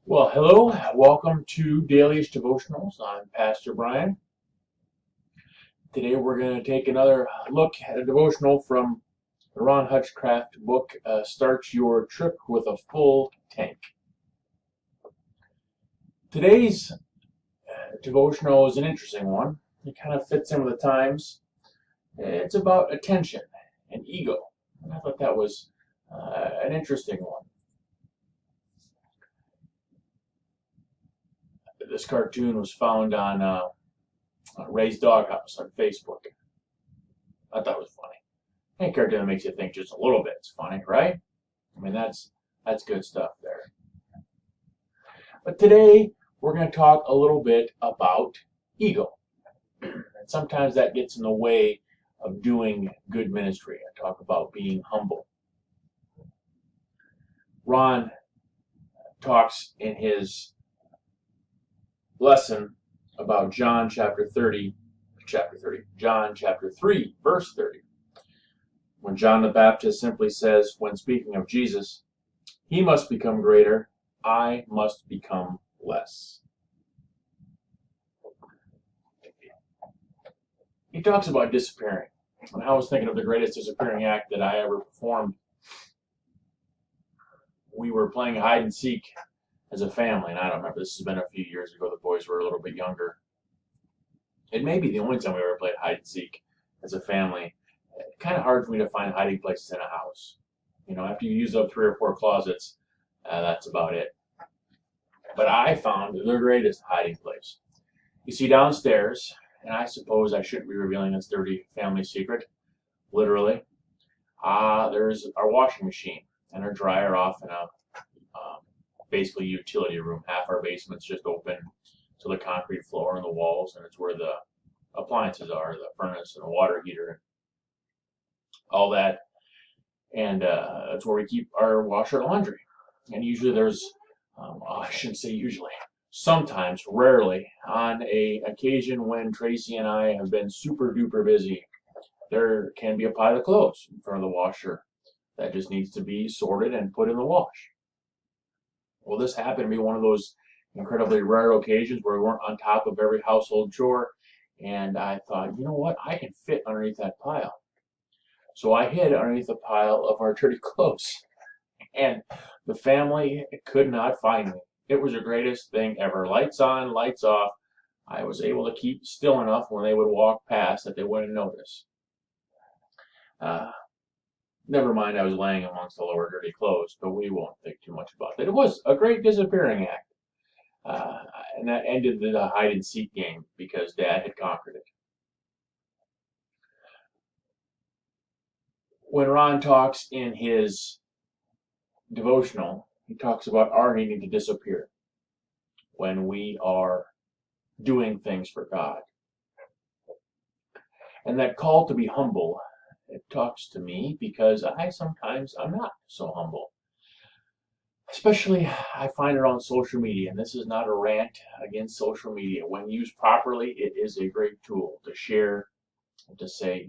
Well, hello, welcome to Daily's Devotionals. I'm Pastor Brian. Today we're going to take another look at a devotional from the Ron Hutchcraft book, Start Your Trip with a Full Tank. Today's devotional is an interesting one. It kind of fits in with the times. It's about attention and ego. And I thought that was an interesting one. This cartoon was found on Ray's Doghouse on Facebook. I thought it was funny. Any cartoon that makes you think just a little bit is funny, right? I mean, that's good stuff there. But today we're going to talk a little bit about ego. And sometimes that gets in the way of doing good ministry. I talk about being humble. Ron talks in his lesson about John chapter 3, verse 30. When John the Baptist simply says, when speaking of Jesus, he must become greater, I must become less. He talks about disappearing. When I was thinking of the greatest disappearing act that I ever performed, we were playing hide and seek as a family, and I don't remember, this has been a few years ago, the boys were a little bit younger. It may be the only time we ever played hide and seek as a family. It's kind of hard for me to find hiding places in a house. You know, after you use up 3 or 4 closets, that's about it. But I found the greatest hiding place. You see, downstairs, and I suppose I shouldn't be revealing this dirty family secret, literally, there's our washing machine and our dryer off in a basically utility room. Half our basement's just open to the concrete floor and the walls, and it's where the appliances are, the furnace and the water heater, all that. And that's where we keep our washer laundry. And usually there's, I shouldn't say usually, sometimes, rarely, on a occasion when Tracy and I have been super duper busy, there can be a pile of clothes in front of the washer that just needs to be sorted and put in the wash. Well, this happened to be one of those incredibly rare occasions where we weren't on top of every household chore, and I thought, you know what, I can fit underneath that pile. So I hid underneath a pile of our dirty clothes, and the family could not find me. It was the greatest thing ever. Lights on, lights off. I was able to keep still enough when they would walk past that they wouldn't notice. Never mind, I was laying amongst the lower dirty clothes, but we won't think too much about that. It was a great disappearing act. And that ended the hide and seek game because Dad had conquered it. When Ron talks in his devotional, he talks about our needing to disappear when we are doing things for God. And that call to be humble, it talks to me because I'm not so humble. Especially, I find it on social media, and this is not a rant against social media. When used properly, it is a great tool to share, to say,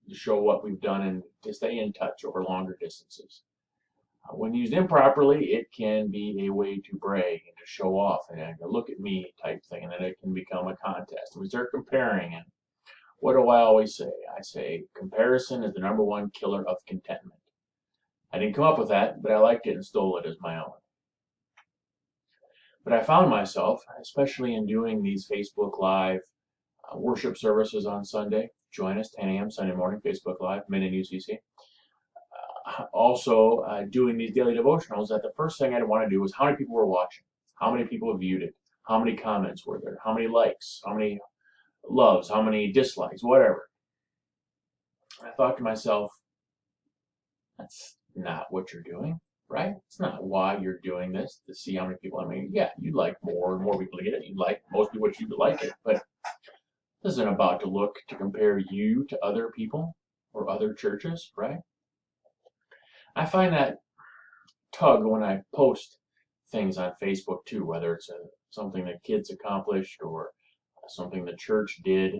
to show what we've done and to stay in touch over longer distances. When used improperly, it can be a way to brag and to show off and to look at me type thing, and then it can become a contest. We start comparing, and what do I always say? I say comparison is the #1 killer of contentment. I didn't come up with that, but I liked it and stole it as my own. But I found myself, especially in doing these Facebook Live worship services on Sunday. Join us 10 a.m. Sunday morning, Facebook Live, Min and UCC. Also, doing these daily devotionals, that the first thing I'd want to do was how many people were watching, how many people viewed it, how many comments were there, how many likes, how many loves, how many dislikes, whatever. I thought to myself, that's not what you're doing, right? It's not why you're doing this, to see how many people. I mean, yeah, you'd like more and more people to get it. You'd like most people you like it, but this isn't about to look to compare you to other people or other churches, right? I find that tug when I post things on Facebook too, whether it's something that kids accomplished or something the church did.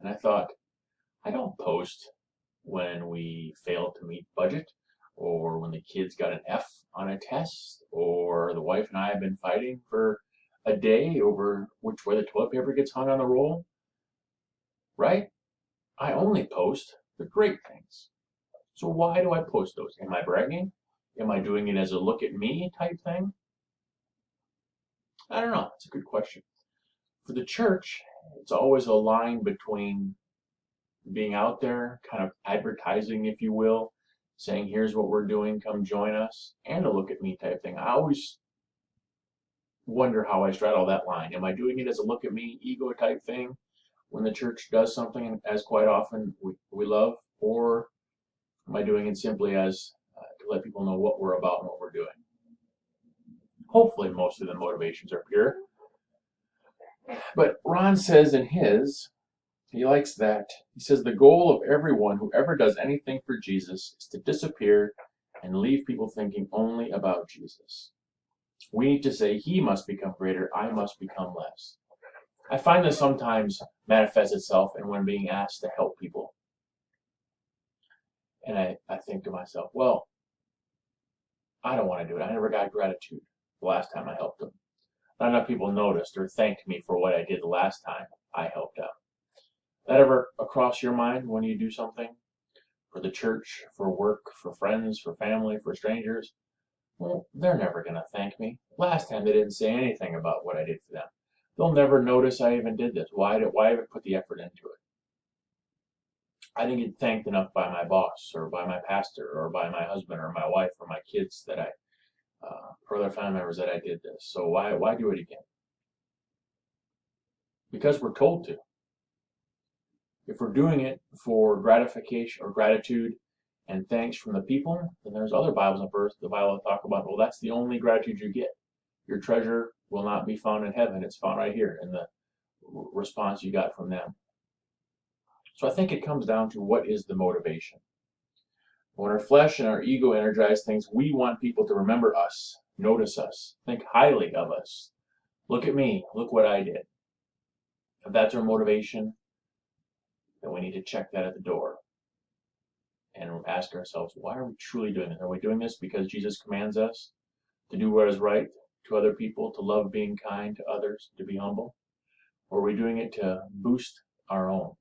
And I thought, I don't post when we failed to meet budget, or when the kids got an F on a test, or the wife and I have been fighting for a day over which way the toilet paper gets hung on the roll, right? I only post the great things. So why do I post those? Am I bragging? Am I doing it as a look at me type thing? I don't know. It's a good question. For the church, it's always a line between being out there, kind of advertising, if you will, saying, here's what we're doing, come join us, and a look at me type thing. I always wonder how I straddle that line. Am I doing it as a look at me, ego type thing when the church does something, as quite often we love, or am I doing it simply as to let people know what we're about and what we're doing? Hopefully, most of the motivations are pure. But Ron says in his, he likes that. He says the goal of everyone who ever does anything for Jesus is to disappear and leave people thinking only about Jesus. We need to say, he must become greater, I must become less. I find this sometimes manifests itself in when being asked to help people. And I think to myself, well, I don't want to do it. I never got gratitude the last time I helped them. Not enough people noticed or thanked me for what I did the last time I helped out. That ever cross your mind when you do something for the church, for work, for friends, for family, for strangers? Well, they're never going to thank me. Last time they didn't say anything about what I did for them. They'll never notice I even did this. Why even put the effort into it? I didn't get thanked enough by my boss or by my pastor or by my husband or my wife or my kids that or other family members that I did this. So why do it again? Because we're told to. If we're doing it for gratification or gratitude and thanks from the people, then there's other Bibles and verses the Bible talk about, well, that's the only gratitude you get. Your treasure will not be found in heaven. It's found right here in the response you got from them. So I think it comes down to what is the motivation. When our flesh and our ego energize things, we want people to remember us, notice us, think highly of us. Look at me, look what I did. If that's our motivation, then we need to check that at the door and ask ourselves, why are we truly doing this? Are we doing this because Jesus commands us to do what is right to other people, to love being kind to others, to be humble? Or are we doing it to boost our own?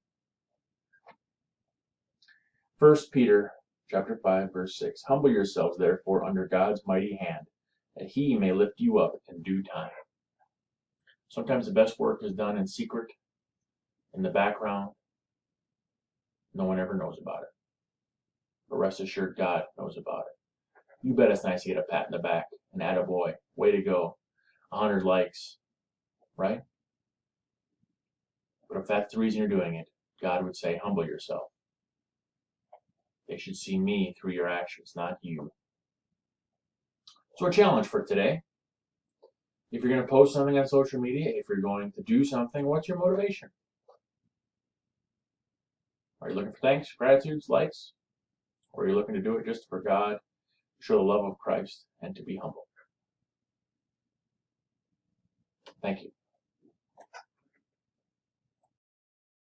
1 Peter chapter 5, verse 6. Humble yourselves, therefore, under God's mighty hand, that he may lift you up in due time. Sometimes the best work is done in secret, in the background. No one ever knows about it. But rest assured, God knows about it. You bet it's nice to get a pat in the back, an attaboy, way to go, 100 likes, right? But if that's the reason you're doing it, God would say, humble yourself. They should see me through your actions, not you. So a challenge for today. If you're going to post something on social media, if you're going to do something, what's your motivation? Are you looking for thanks, gratitudes, likes? Or are you looking to do it just for God, to show the love of Christ, and to be humble? Thank you.